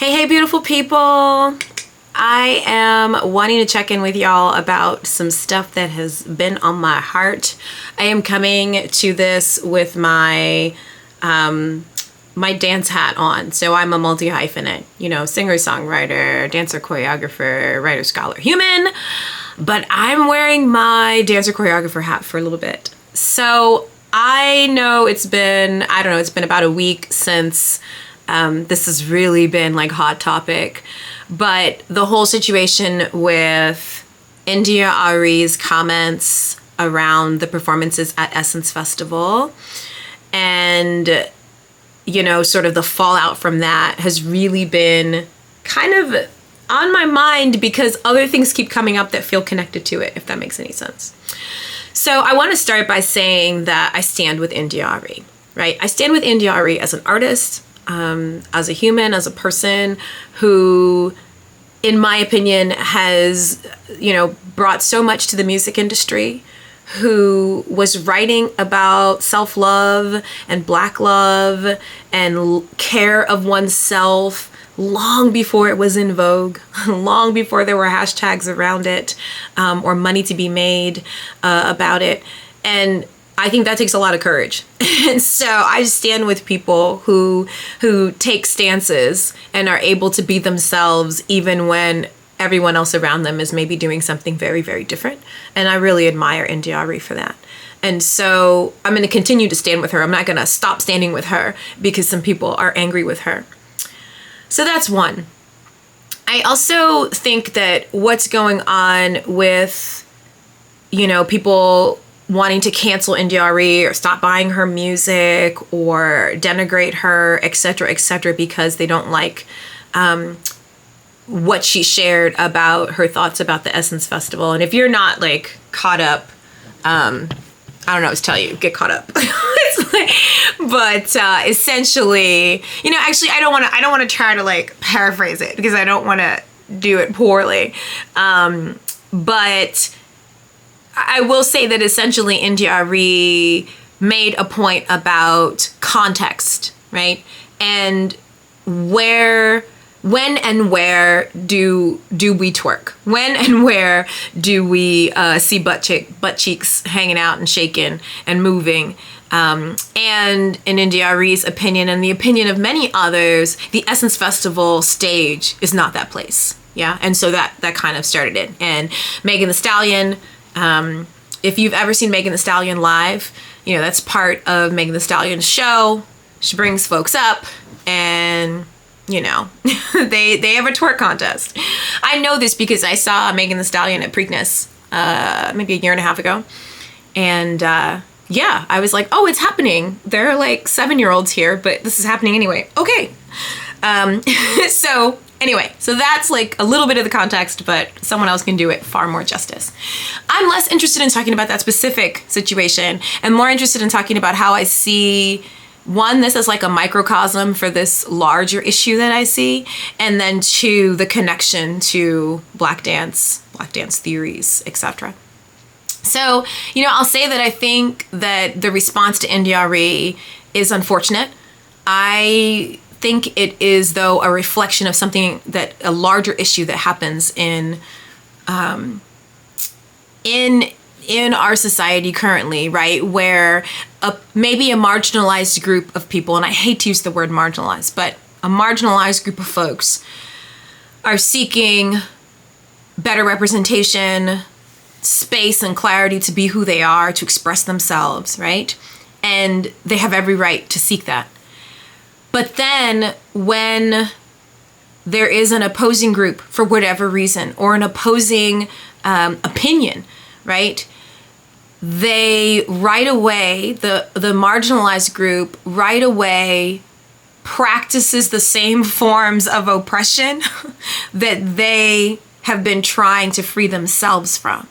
Hey, beautiful people. I am wanting to check in with y'all about some stuff that has been on my heart. I am coming to this with my my dance hat on. So I'm a multi-hyphenate, singer, songwriter, dancer, choreographer, writer, scholar, human. But I'm wearing my dancer, choreographer hat for a little bit. So I know it's been about a week since this has really been like hot topic. But the whole situation with India Arie's comments around the performances at Essence Festival and, sort of the fallout from that has really been kind of on my mind because other things keep coming up that feel connected to it, if that makes any sense. So I want to start by saying that I stand with India Arie, right? I stand with India Arie as an artist, as a human, as a person who, in my opinion, has, brought so much to the music industry, who was writing about self-love and Black love and care of oneself long before it was in vogue, long before there were hashtags around it, or money to be made about it. And I think that takes a lot of courage. And so I stand with people who take stances and are able to be themselves even when everyone else around them is maybe doing something very, very different. And I really admire India Arie for that. And so I'm going to continue to stand with her. I'm not going to stop standing with her because some people are angry with her. So that's one. I also think that what's going on with, people wanting to cancel India Arie or stop buying her music or denigrate her, et cetera, because they don't like what she shared about her thoughts about the Essence Festival. And if you're not like caught up, I don't know what to tell you, get caught up. But essentially, actually I don't want to try to like paraphrase it because I don't want to do it poorly. But I will say that essentially India Arie made a point about context, right? And when and where do we twerk? When and where do we see butt cheeks hanging out and shaking and moving? And in India Arie's opinion and the opinion of many others, the Essence Festival stage is not that place. Yeah, and so that kind of started it. And Megan Thee Stallion, if you've ever seen Megan Thee Stallion live, that's part of Megan Thee Stallion's show. She brings folks up and they have a twerk contest. I know this because I saw Megan Thee Stallion at Preakness maybe a year and a half ago. And I was like, oh, it's happening. There are like 7-year-olds here, but this is happening anyway. Okay. So that's like a little bit of the context, but someone else can do it far more justice. I'm less interested in talking about that specific situation and more interested in talking about how I see, one, this is like a microcosm for this larger issue that I see, and then two, the connection to Black dance theories, etc. So, I'll say that I think that the response to India Arie is unfortunate. I think it is, though, a reflection of something a larger issue that happens in our society currently, right? Where maybe a marginalized group of people, and I hate to use the word marginalized, but a marginalized group of folks are seeking better representation, space and clarity to be who they are, to express themselves, right? And they have every right to seek that. But then when there is an opposing group for whatever reason, or an opposing opinion, right? They right away, the marginalized group right away practices the same forms of oppression that they have been trying to free themselves from,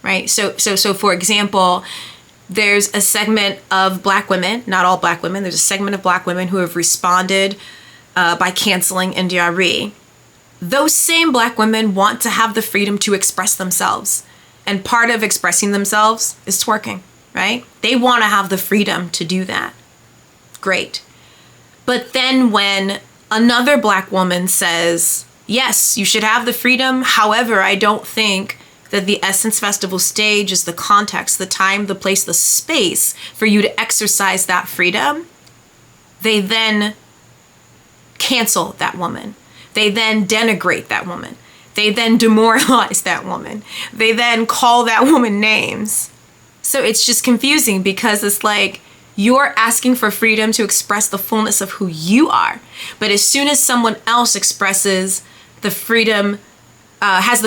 right? So for example, there's a segment of Black women, not all Black women, there's a segment of Black women who have responded by canceling India Arie. Those same Black women want to have the freedom to express themselves. And part of expressing themselves is twerking, right? They want to have the freedom to do that. Great. But then when another Black woman says, yes, you should have the freedom. However, I don't think that the Essence Festival stage is the context, the time, the place, the space for you to exercise that freedom. They then cancel that woman. They then denigrate that woman. They then demoralize that woman. They then call that woman names. So it's just confusing because it's like you're asking for freedom to express the fullness of who you are. But as soon as someone else expresses the freedom, as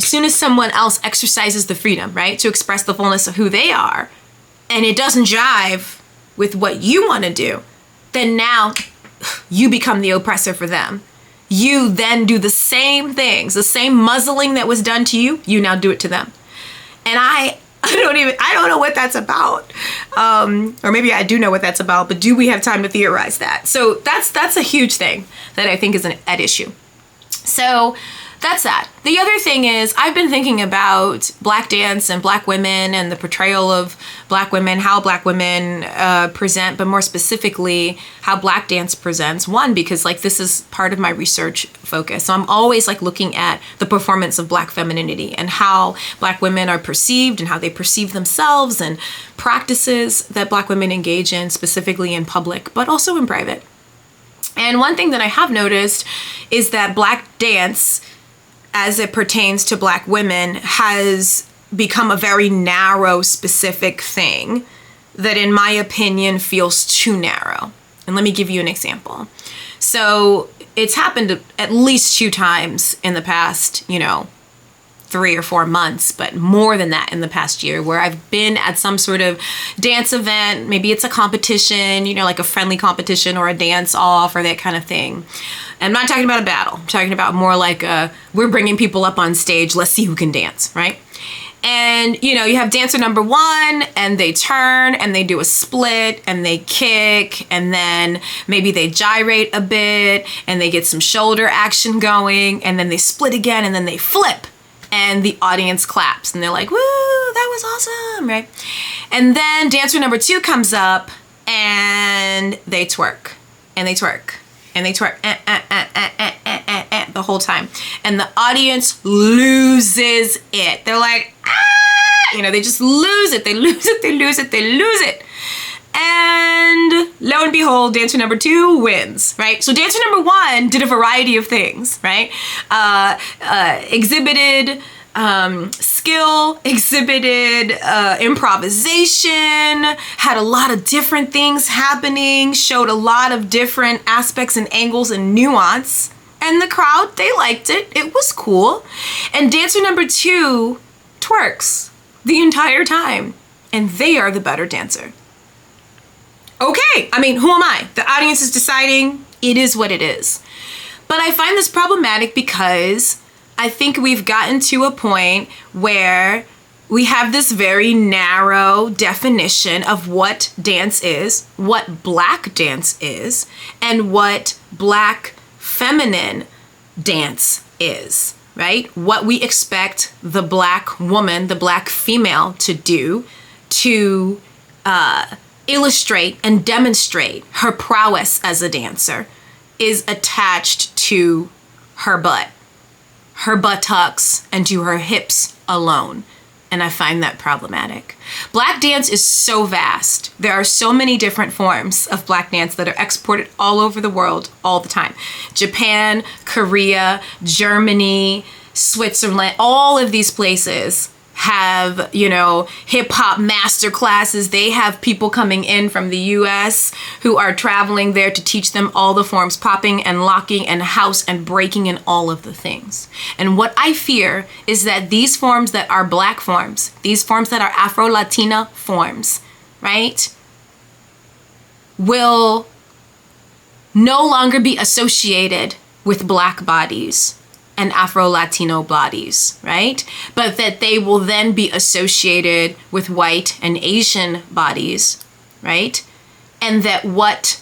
soon as someone else exercises the freedom, right, to express the fullness of who they are, and it doesn't jive with what you want to do, then now you become the oppressor for them. You then do the same things, the same muzzling that was done to you, you now do it to them. And I don't know what that's about. Or maybe I do know what that's about, but do we have time to theorize that? So that's a huge thing that I think is at issue. So that's that. The other thing is I've been thinking about Black dance and Black women and the portrayal of Black women, how Black women present, but more specifically how Black dance presents. One, because like this is part of my research focus. So I'm always like looking at the performance of Black femininity and how Black women are perceived and how they perceive themselves and practices that Black women engage in, specifically in public, but also in private. And one thing that I have noticed is that Black dance, as it pertains to Black women, has become a very narrow, specific thing that, in my opinion, feels too narrow. And let me give you an example. So it's happened at least 2 times in the past, 3 or 4 months, but more than that in the past year, where I've been at some sort of dance event. Maybe it's a competition, like a friendly competition or a dance off or that kind of thing. And I'm not talking about a battle. I'm talking about more like we're bringing people up on stage. Let's see who can dance, right? And, you have dancer number 1 and they turn and they do a split and they kick and then maybe they gyrate a bit and they get some shoulder action going and then they split again and then they flip. And the audience claps and they're like, woo, that was awesome, right? And then dancer number 2 comes up and they twerk and they twerk and they twerk the whole time. And the audience loses it. They're like, ah, they just lose it. They lose it, they lose it, they lose it. And lo and behold, dancer number 2 wins, right? So dancer number 1 did a variety of things, right? Exhibited skill, exhibited improvisation, had a lot of different things happening, showed a lot of different aspects and angles and nuance. And the crowd, they liked it. It was cool. And dancer number 2 twerks the entire time. And they are the better dancer. Okay, who am I? The audience is deciding. It is what it is. But I find this problematic because I think we've gotten to a point where we have this very narrow definition of what dance is, what Black dance is, and what Black feminine dance is, right? What we expect the Black woman, the Black female to do to illustrate and demonstrate her prowess as a dancer is attached to her butt, her buttocks, and to her hips alone. And I find that problematic. Black dance is so vast. There are so many different forms of Black dance that are exported all over the world all the time. Japan, Korea, Germany, Switzerland, all of these places have, hip hop master classes. They have people coming in from the US who are traveling there to teach them all the forms, popping and locking and house and breaking and all of the things. And what I fear is that these forms that are Black forms, these forms that are Afro-Latina forms, right, will no longer be associated with Black bodies and Afro-Latino bodies, right? But that they will then be associated with white and Asian bodies, right? And that what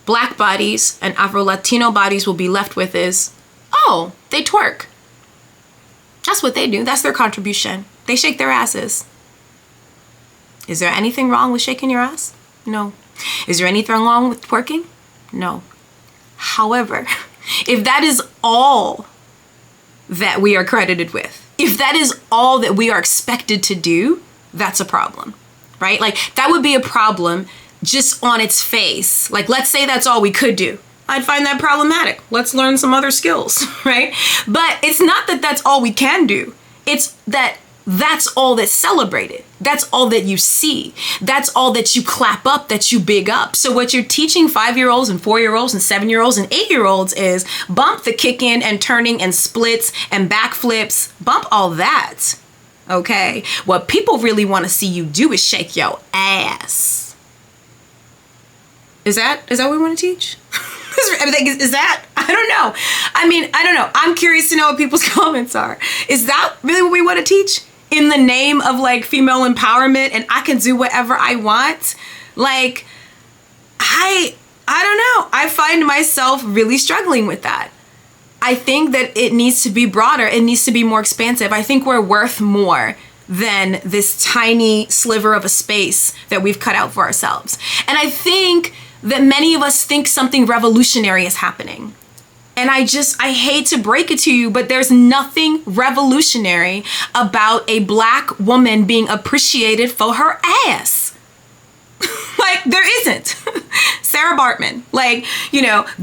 Black bodies and Afro-Latino bodies will be left with is, oh, they twerk. That's what they do. That's their contribution. They shake their asses. Is there anything wrong with shaking your ass? No. Is there anything wrong with twerking? No. However, if that is all that we are credited with, if that is all that we are expected to do, that's a problem, right? Like, that would be a problem just on its face. Like, let's say that's all we could do. I'd find that problematic. Let's learn some other skills, right? But it's not that that's all we can do. It's that that's all that's celebrated. That's all that you see. That's all that you clap up, that you big up. So what you're teaching 5-year-olds and 4-year-olds and 7-year-olds and 8-year-olds is bump the kick in and turning and splits and backflips. Bump all that, okay? What people really want to see you do is shake your ass. Is that what we want to teach? Is that? I don't know. I don't know. I'm curious to know what people's comments are. Is that really what we want to teach? In the name of like female empowerment and I can do whatever I want? Like, I don't know. I find myself really struggling with that. I think that it needs to be broader. It needs to be more expansive. I think we're worth more than this tiny sliver of a space that we've cut out for ourselves. And I think that many of us think something revolutionary is happening. And I hate to break it to you, but there's nothing revolutionary about a Black woman being appreciated for her ass. Like, there isn't. Ssehura Baatman, like,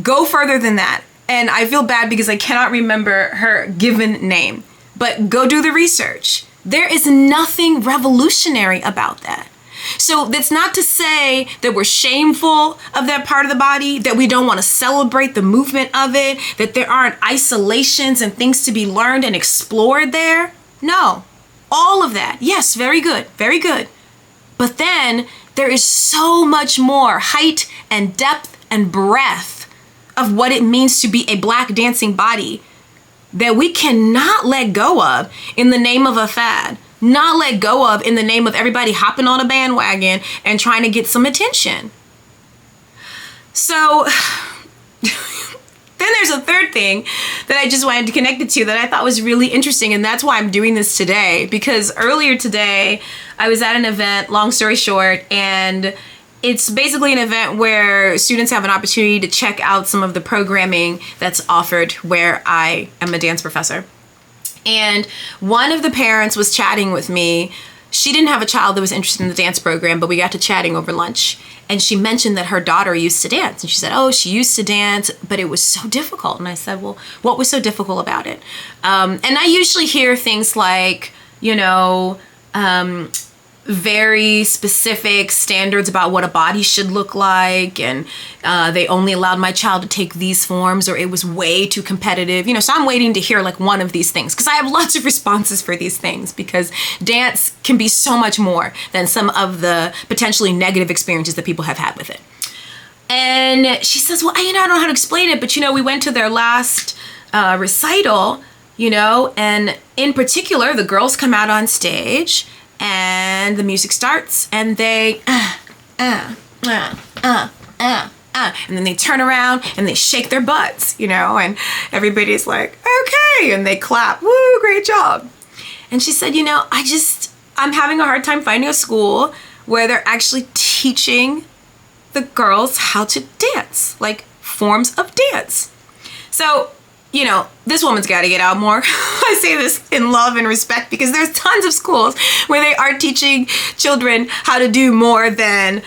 go further than that. And I feel bad because I cannot remember her given name, but go do the research. There is nothing revolutionary about that. So that's not to say that we're shameful of that part of the body, that we don't want to celebrate the movement of it, that there aren't isolations and things to be learned and explored there. No, all of that. Yes, very good, very good. But then there is so much more height and depth and breadth of what it means to be a Black dancing body that we cannot let go of in the name of a fad. Not let go of in the name of everybody hopping on a bandwagon and trying to get some attention. So then there's a third thing that I just wanted to connect it to that I thought was really interesting, and that's why I'm doing this today, because earlier today I was at an event, long story short, and it's basically an event where students have an opportunity to check out some of the programming that's offered where I am a dance professor. And one of the parents was chatting with me. She didn't have a child that was interested in the dance program, but we got to chatting over lunch. And she mentioned that her daughter used to dance. And she said, oh, she used to dance, but it was so difficult. And I said, well, what was so difficult about it? And I usually hear things like, very specific standards about what a body should look like, and they only allowed my child to take these forms, or it was way too competitive, so I'm waiting to hear like one of these things, because I have lots of responses for these things, because dance can be so much more than some of the potentially negative experiences that people have had with it. And she says, well, I don't know how to explain it, but we went to their last recital, and in particular the girls come out on stage and the music starts and they and then they turn around and they shake their butts, and everybody's like, okay, and they clap, woo, great job. And she said, I'm having a hard time finding a school where they're actually teaching the girls how to dance, like forms of dance. So this woman's got to get out more. I say this in love and respect, because there's tons of schools where they are teaching children how to do more than,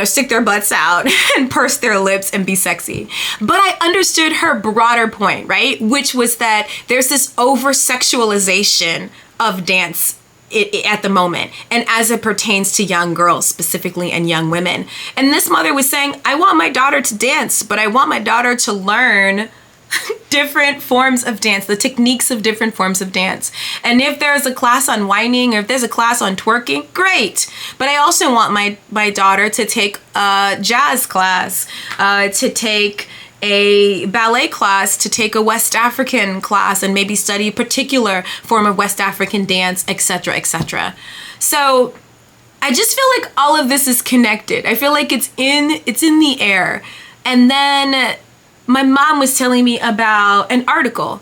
stick their butts out and purse their lips and be sexy. But I understood her broader point, right? Which was that there's this over-sexualization of dance at the moment, and as it pertains to young girls specifically and young women. And this mother was saying, I want my daughter to dance, but I want my daughter to learn different forms of dance, the techniques of different forms of dance. And if there's a class on whining, or if there's a class on twerking, great. But I also want my daughter to take a jazz class, to take a ballet class, to take a West African class, and maybe study a particular form of West African dance, etc., etc. So I just feel like all of this is connected. I feel like it's in the air. And then my mom was telling me about an article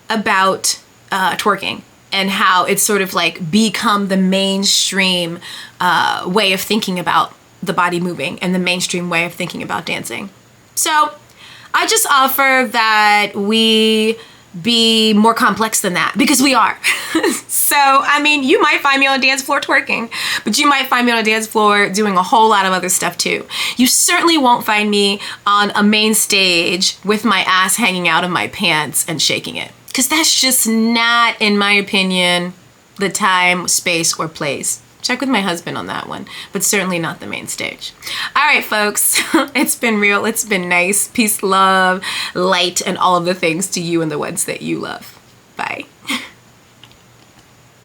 about twerking and how it's sort of like become the mainstream way of thinking about the body moving and the mainstream way of thinking about dancing. So I just offer that we be more complex than that, because we are. So, I mean, you might find me on a dance floor twerking, but you might find me on a dance floor doing a whole lot of other stuff too. You certainly won't find me on a main stage with my ass hanging out of my pants and shaking it, because that's just not, in my opinion, the time, space, or place. Check with my husband on that one, but certainly not the main stage. All right, folks, it's been real. It's been nice. Peace, love, light, and all of the things to you and the ones that you love.